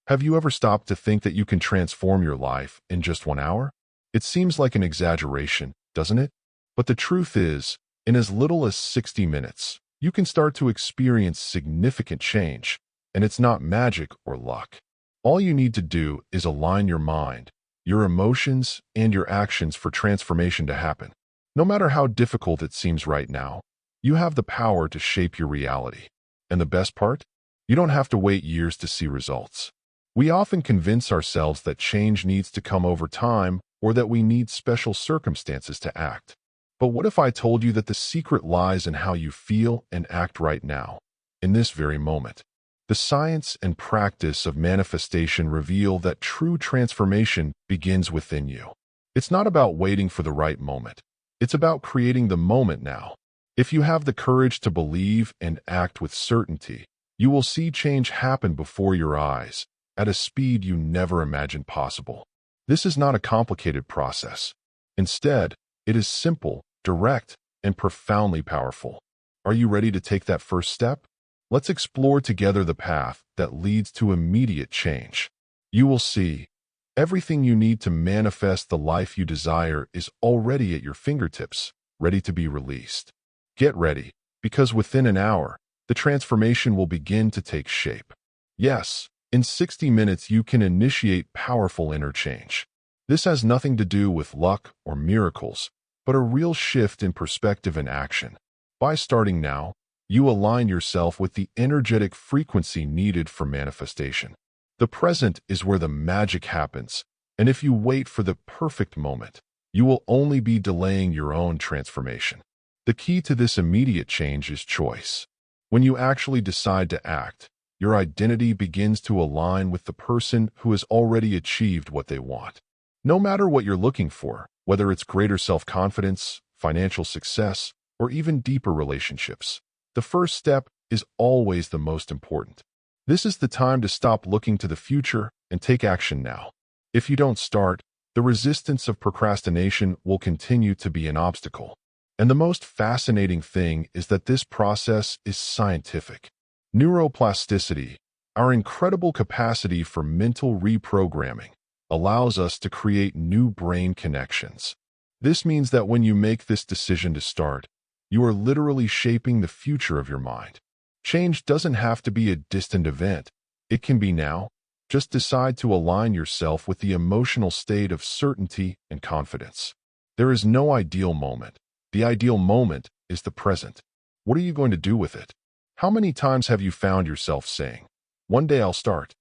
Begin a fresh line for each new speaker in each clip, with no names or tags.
Have you ever stopped to think that you can transform your life in just 1 hour? It seems like an exaggeration, doesn't it? But the truth is, in as little as 60 minutes, you can start to experience significant change, and it's not magic or luck. All you need to do is align your mind, your emotions, and your actions for transformation to happen. No matter how difficult it seems right now, you have the power to shape your reality. And the best part? You don't have to wait years to see results. We often convince ourselves that change needs to come over time or that we need special circumstances to act. But what if I told you that the secret lies in how you feel and act right now, in this very moment? The science and practice of manifestation reveal that true transformation begins within you. It's not about waiting for the right moment. It's about creating the moment now. If you have the courage to believe and act with certainty, you will see change happen before your eyes, at a speed you never imagined possible. This is not a complicated process. Instead, it is simple, direct, and profoundly powerful. Are you ready to take that first step? Let's explore together the path that leads to immediate change. You will see, everything you need to manifest the life you desire is already at your fingertips, ready to be released. Get ready, because within an hour, the transformation will begin to take shape. Yes, in 60 minutes you can initiate powerful inner change. This has nothing to do with luck or miracles, but a real shift in perspective and action. By starting now, you align yourself with the energetic frequency needed for manifestation. The present is where the magic happens, and if you wait for the perfect moment, you will only be delaying your own transformation. The key to this immediate change is choice. When you actually decide to act, your identity begins to align with the person who has already achieved what they want. No matter what you're looking for, whether it's greater self-confidence, financial success, or even deeper relationships, the first step is always the most important. This is the time to stop looking to the future and take action now. If you don't start, the resistance of procrastination will continue to be an obstacle. And the most fascinating thing is that this process is scientific. Neuroplasticity, our incredible capacity for mental reprogramming, allows us to create new brain connections. This means that when you make this decision to start, you are literally shaping the future of your mind. Change doesn't have to be a distant event. It can be now. Just decide to align yourself with the emotional state of certainty and confidence. There is no ideal moment. The ideal moment is the present. What are you going to do with it? How many times have you found yourself saying, "One day I'll start"?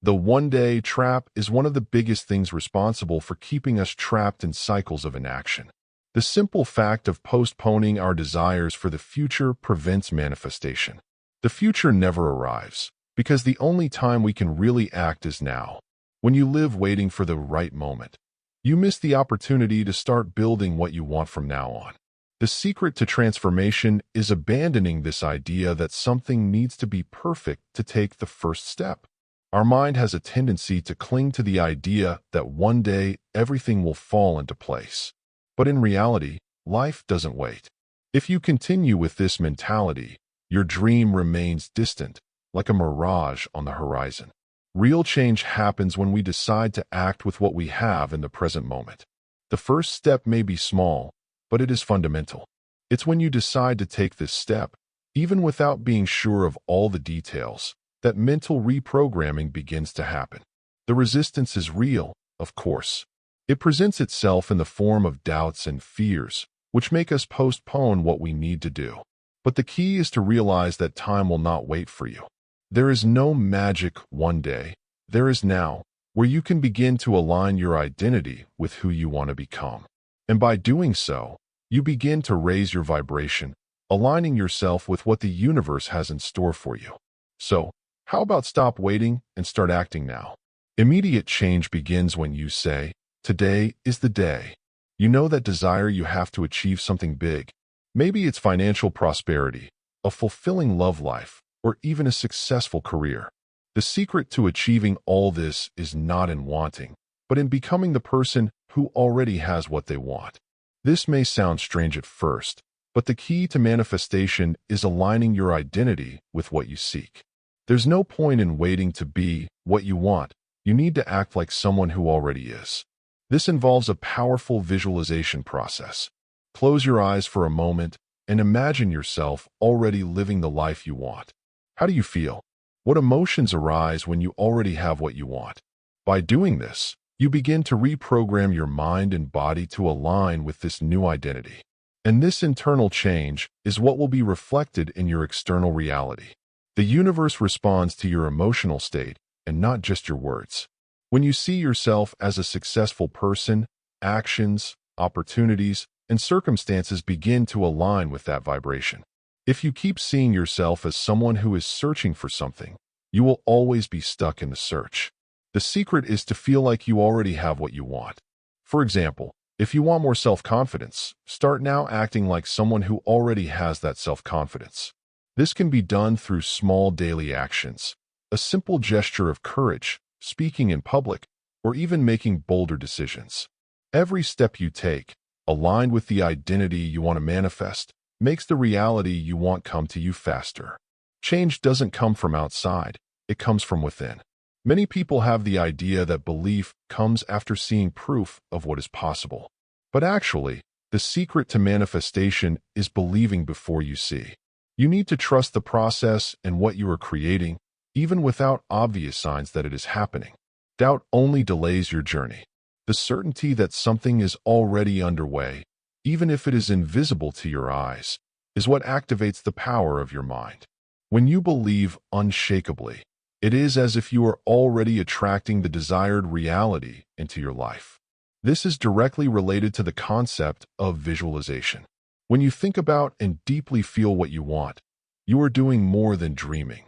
The one-day trap is one of the biggest things responsible for keeping us trapped in cycles of inaction. The simple fact of postponing our desires for the future prevents manifestation. The future never arrives, because the only time we can really act is now. When you live waiting for the right moment, you miss the opportunity to start building what you want from now on. The secret to transformation is abandoning this idea that something needs to be perfect to take the first step. Our mind has a tendency to cling to the idea that one day everything will fall into place. But in reality, life doesn't wait. If you continue with this mentality, your dream remains distant, like a mirage on the horizon. Real change happens when we decide to act with what we have in the present moment. The first step may be small, but it is fundamental. It's when you decide to take this step, even without being sure of all the details, that mental reprogramming begins to happen. The resistance is real, of course. It presents itself in the form of doubts and fears, which make us postpone what we need to do. But the key is to realize that time will not wait for you. There is no magic one day. There is now, where you can begin to align your identity with who you want to become. And by doing so, you begin to raise your vibration, aligning yourself with what the universe has in store for you. So, how about stop waiting and start acting now? Immediate change begins when you say, "Today is the day." You know that desire you have to achieve something big. Maybe it's financial prosperity, a fulfilling love life, or even a successful career. The secret to achieving all this is not in wanting, but in becoming the person who already has what they want. This may sound strange at first, but the key to manifestation is aligning your identity with what you seek. There's no point in waiting to be what you want. You need to act like someone who already is. This involves a powerful visualization process. Close your eyes for a moment and imagine yourself already living the life you want. How do you feel? What emotions arise when you already have what you want? By doing this, you begin to reprogram your mind and body to align with this new identity. And this internal change is what will be reflected in your external reality. The universe responds to your emotional state and not just your words. When you see yourself as a successful person, actions, opportunities, and circumstances begin to align with that vibration. If you keep seeing yourself as someone who is searching for something, you will always be stuck in the search. The secret is to feel like you already have what you want. For example, if you want more self-confidence, start now acting like someone who already has that self-confidence. This can be done through small daily actions, a simple gesture of courage, speaking in public, or even making bolder decisions. Every step you take, aligned with the identity you want to manifest, makes the reality you want come to you faster. Change doesn't come from outside, it comes from within. Many people have the idea that belief comes after seeing proof of what is possible. But actually, the secret to manifestation is believing before you see. You need to trust the process and what you are creating, even without obvious signs that it is happening. Doubt only delays your journey. The certainty that something is already underway, even if it is invisible to your eyes, is what activates the power of your mind. When you believe unshakably, it is as if you are already attracting the desired reality into your life. This is directly related to the concept of visualization. When you think about and deeply feel what you want, you are doing more than dreaming.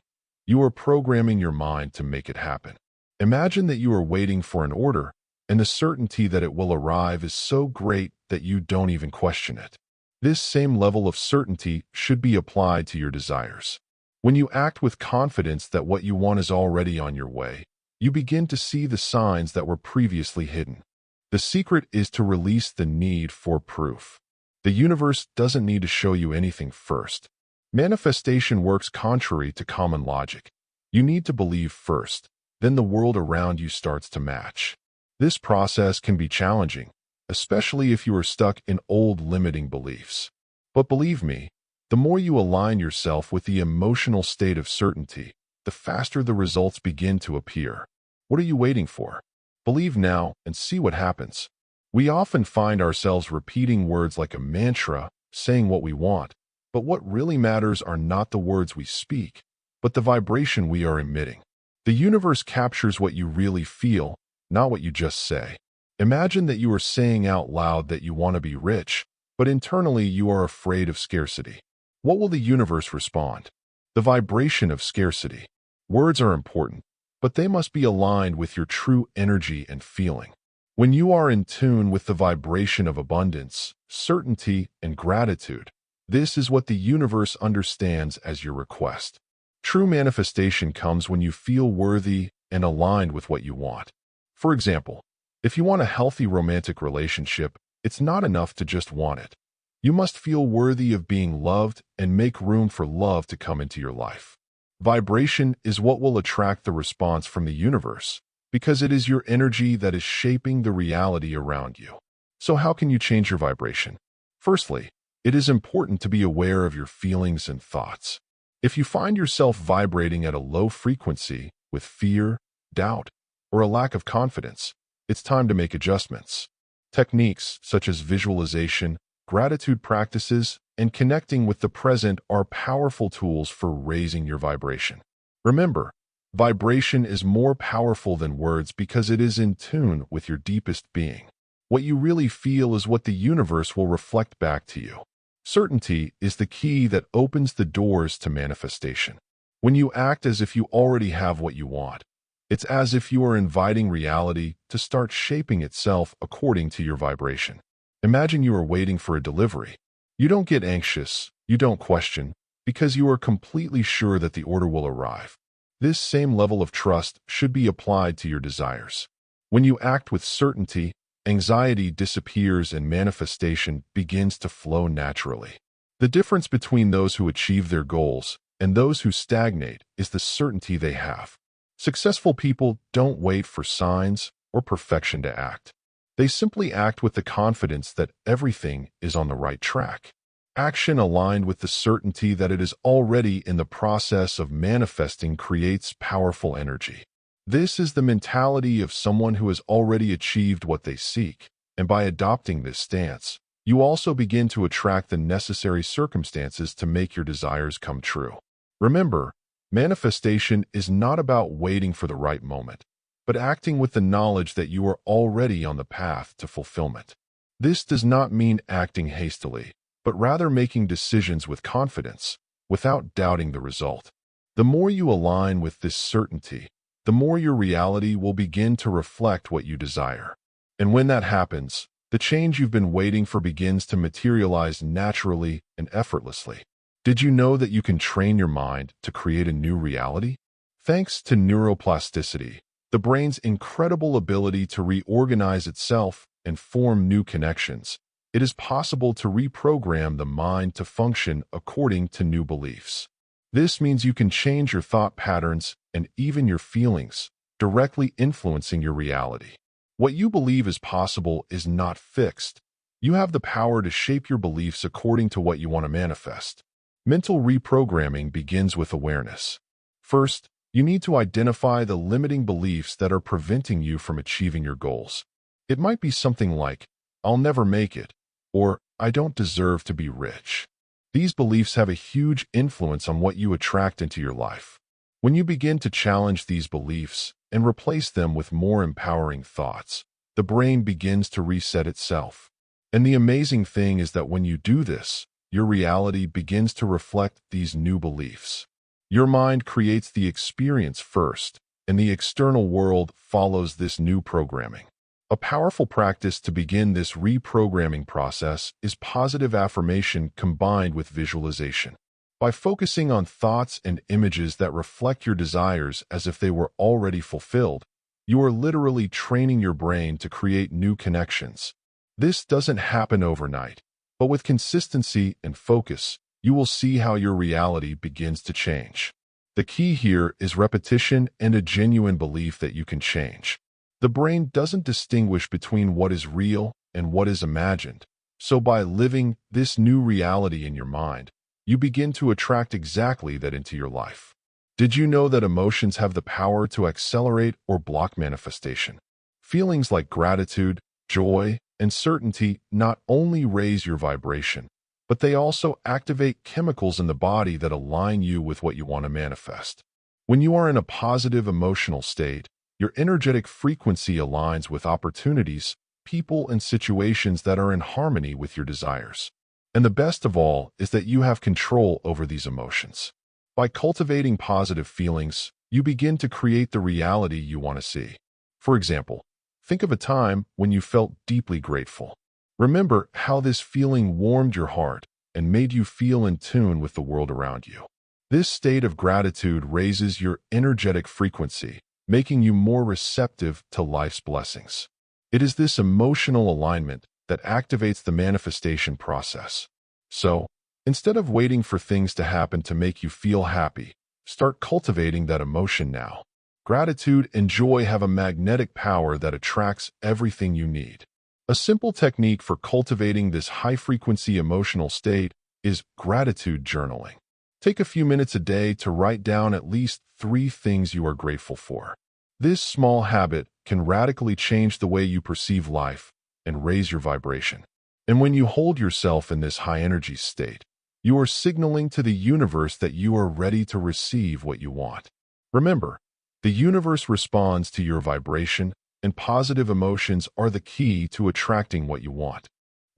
You are programming your mind to make it happen. Imagine that you are waiting for an order, and the certainty that it will arrive is so great that you don't even question it. This same level of certainty should be applied to your desires. When you act with confidence that what you want is already on your way, you begin to see the signs that were previously hidden. The secret is to release the need for proof. The universe doesn't need to show you anything first. Manifestation works contrary to common logic. You need to believe first, then the world around you starts to match. This process can be challenging, especially if you are stuck in old limiting beliefs. But believe me, the more you align yourself with the emotional state of certainty, the faster the results begin to appear. What are you waiting for? Believe now and see what happens. We often find ourselves repeating words like a mantra, saying what we want, but what really matters are not the words we speak, but the vibration we are emitting. The universe captures what you really feel, not what you just say. Imagine that you are saying out loud that you want to be rich, but internally you are afraid of scarcity. What will the universe respond? The vibration of scarcity. Words are important, but they must be aligned with your true energy and feeling. When you are in tune with the vibration of abundance, certainty, and gratitude, this is what the universe understands as your request. True manifestation comes when you feel worthy and aligned with what you want. For example, if you want a healthy romantic relationship, it's not enough to just want it. You must feel worthy of being loved and make room for love to come into your life. Vibration is what will attract the response from the universe, because it is your energy that is shaping the reality around you. So how can you change your vibration? Firstly, it is important to be aware of your feelings and thoughts. If you find yourself vibrating at a low frequency with fear, doubt, or a lack of confidence, it's time to make adjustments. Techniques such as visualization, gratitude practices, and connecting with the present are powerful tools for raising your vibration. Remember, vibration is more powerful than words because it is in tune with your deepest being. What you really feel is what the universe will reflect back to you. Certainty is the key that opens the doors to manifestation. When you act as if you already have what you want, it's as if you are inviting reality to start shaping itself according to your vibration. Imagine you are waiting for a delivery. You don't get anxious, you don't question, because you are completely sure that the order will arrive. This same level of trust should be applied to your desires. When you act with certainty, anxiety disappears and manifestation begins to flow naturally. The difference between those who achieve their goals and those who stagnate is the certainty they have. Successful people don't wait for signs or perfection to act. They simply act with the confidence that everything is on the right track. Action aligned with the certainty that it is already in the process of manifesting creates powerful energy. This is the mentality of someone who has already achieved what they seek, and by adopting this stance, you also begin to attract the necessary circumstances to make your desires come true. Remember, manifestation is not about waiting for the right moment, but acting with the knowledge that you are already on the path to fulfillment. This does not mean acting hastily, but rather making decisions with confidence, without doubting the result. The more you align with this certainty, the more your reality will begin to reflect what you desire. And when that happens, the change you've been waiting for begins to materialize naturally and effortlessly. Did you know that you can train your mind to create a new reality? Thanks to neuroplasticity, the brain's incredible ability to reorganize itself and form new connections, it is possible to reprogram the mind to function according to new beliefs. This means you can change your thought patterns and even your feelings, directly influencing your reality. What you believe is possible is not fixed. You have the power to shape your beliefs according to what you want to manifest. Mental reprogramming begins with awareness. First, you need to identify the limiting beliefs that are preventing you from achieving your goals. It might be something like, "I'll never make it," or "I don't deserve to be rich." These beliefs have a huge influence on what you attract into your life. When you begin to challenge these beliefs and replace them with more empowering thoughts, the brain begins to reset itself. And the amazing thing is that when you do this, your reality begins to reflect these new beliefs. Your mind creates the experience first, and the external world follows this new programming. A powerful practice to begin this reprogramming process is positive affirmation combined with visualization. By focusing on thoughts and images that reflect your desires as if they were already fulfilled, you are literally training your brain to create new connections. This doesn't happen overnight, but with consistency and focus, you will see how your reality begins to change. The key here is repetition and a genuine belief that you can change. The brain doesn't distinguish between what is real and what is imagined, so by living this new reality in your mind, you begin to attract exactly that into your life. Did you know that emotions have the power to accelerate or block manifestation? Feelings like gratitude, joy, and certainty not only raise your vibration, but they also activate chemicals in the body that align you with what you want to manifest. When you are in a positive emotional state, your energetic frequency aligns with opportunities, people, and situations that are in harmony with your desires. And the best of all is that you have control over these emotions. By cultivating positive feelings, you begin to create the reality you want to see. For example, think of a time when you felt deeply grateful. Remember how this feeling warmed your heart and made you feel in tune with the world around you. This state of gratitude raises your energetic frequency, making you more receptive to life's blessings. It is this emotional alignment that activates the manifestation process. So, instead of waiting for things to happen to make you feel happy, start cultivating that emotion now. Gratitude and joy have a magnetic power that attracts everything you need. A simple technique for cultivating this high-frequency emotional state is gratitude journaling. Take a few minutes a day to write down at least 3 things you are grateful for. This small habit can radically change the way you perceive life and raise your vibration. And when you hold yourself in this high-energy state, you are signaling to the universe that you are ready to receive what you want. Remember, the universe responds to your vibration, and positive emotions are the key to attracting what you want.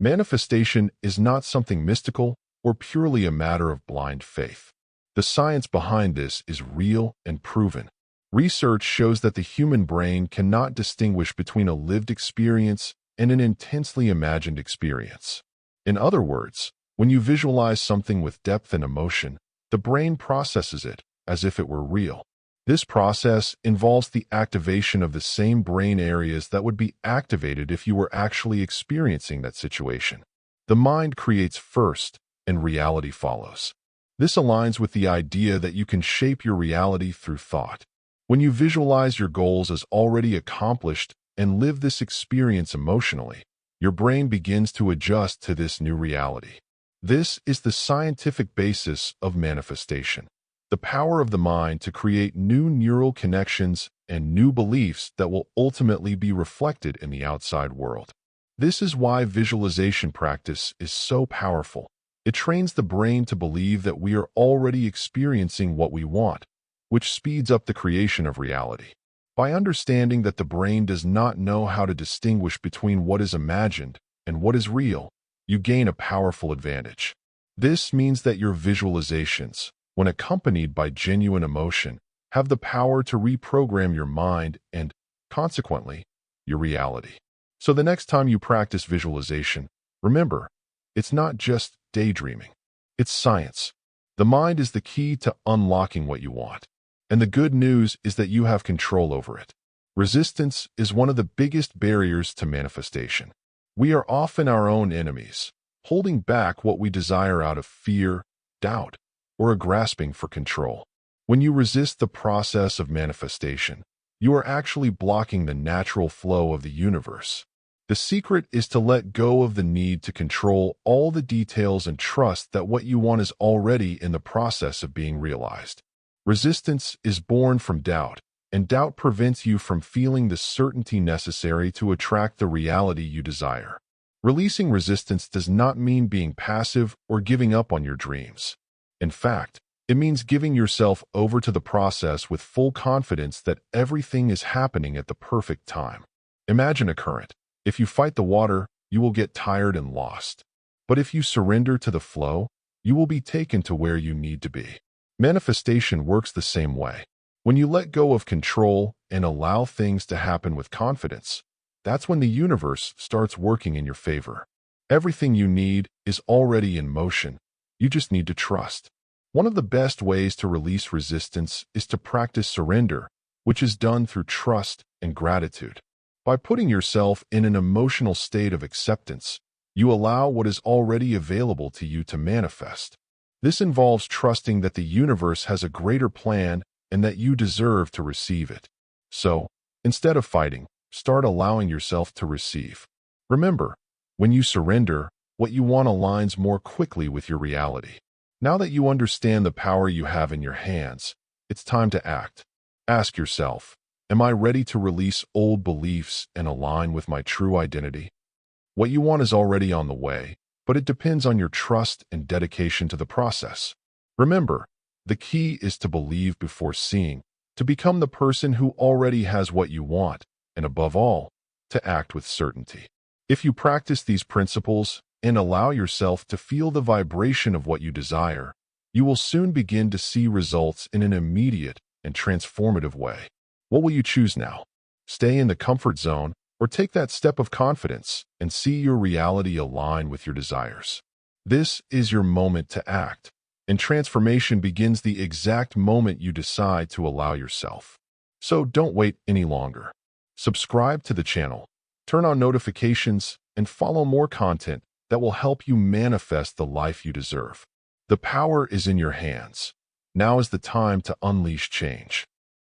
Manifestation is not something mystical or purely a matter of blind faith. The science behind this is real and proven. Research shows that the human brain cannot distinguish between a lived experience and an intensely imagined experience. In other words, when you visualize something with depth and emotion, the brain processes it as if it were real. This process involves the activation of the same brain areas that would be activated if you were actually experiencing that situation. The mind creates first, and reality follows. This aligns with the idea that you can shape your reality through thought. When you visualize your goals as already accomplished and live this experience emotionally, your brain begins to adjust to this new reality. This is the scientific basis of manifestation. The power of the mind to create new neural connections and new beliefs that will ultimately be reflected in the outside world. This is why visualization practice is so powerful. It trains the brain to believe that we are already experiencing what we want, which speeds up the creation of reality. By understanding that the brain does not know how to distinguish between what is imagined and what is real, you gain a powerful advantage. This means that your visualizations, when accompanied by genuine emotion, have the power to reprogram your mind and, consequently, your reality. So the next time you practice visualization, remember, it's not just daydreaming. It's science. The mind is the key to unlocking what you want. And the good news is that you have control over it. Resistance is one of the biggest barriers to manifestation. We are often our own enemies, holding back what we desire out of fear, doubt, or a grasping for control. When you resist the process of manifestation, you are actually blocking the natural flow of the universe. The secret is to let go of the need to control all the details and trust that what you want is already in the process of being realized. Resistance is born from doubt, and doubt prevents you from feeling the certainty necessary to attract the reality you desire. Releasing resistance does not mean being passive or giving up on your dreams. In fact, it means giving yourself over to the process with full confidence that everything is happening at the perfect time. Imagine a current. If you fight the water, you will get tired and lost. But if you surrender to the flow, you will be taken to where you need to be. Manifestation works the same way. When you let go of control and allow things to happen with confidence, that's when the universe starts working in your favor. Everything you need is already in motion. You just need to trust. One of the best ways to release resistance is to practice surrender, which is done through trust and gratitude. By putting yourself in an emotional state of acceptance, you allow what is already available to you to manifest. This involves trusting that the universe has a greater plan and that you deserve to receive it. So, instead of fighting, start allowing yourself to receive. Remember, when you surrender, what you want aligns more quickly with your reality. Now that you understand the power you have in your hands, it's time to act. Ask yourself, am I ready to release old beliefs and align with my true identity? What you want is already on the way, but it depends on your trust and dedication to the process. Remember, the key is to believe before seeing, to become the person who already has what you want, and above all, to act with certainty. If you practice these principles and allow yourself to feel the vibration of what you desire, you will soon begin to see results in an immediate and transformative way. What will you choose now? Stay in the comfort zone or take that step of confidence and see your reality align with your desires? This is your moment to act, and transformation begins the exact moment you decide to allow yourself. So don't wait any longer. Subscribe to the channel, turn on notifications, and follow more content that will help you manifest the life you deserve. The power is in your hands. Now is the time to unleash change.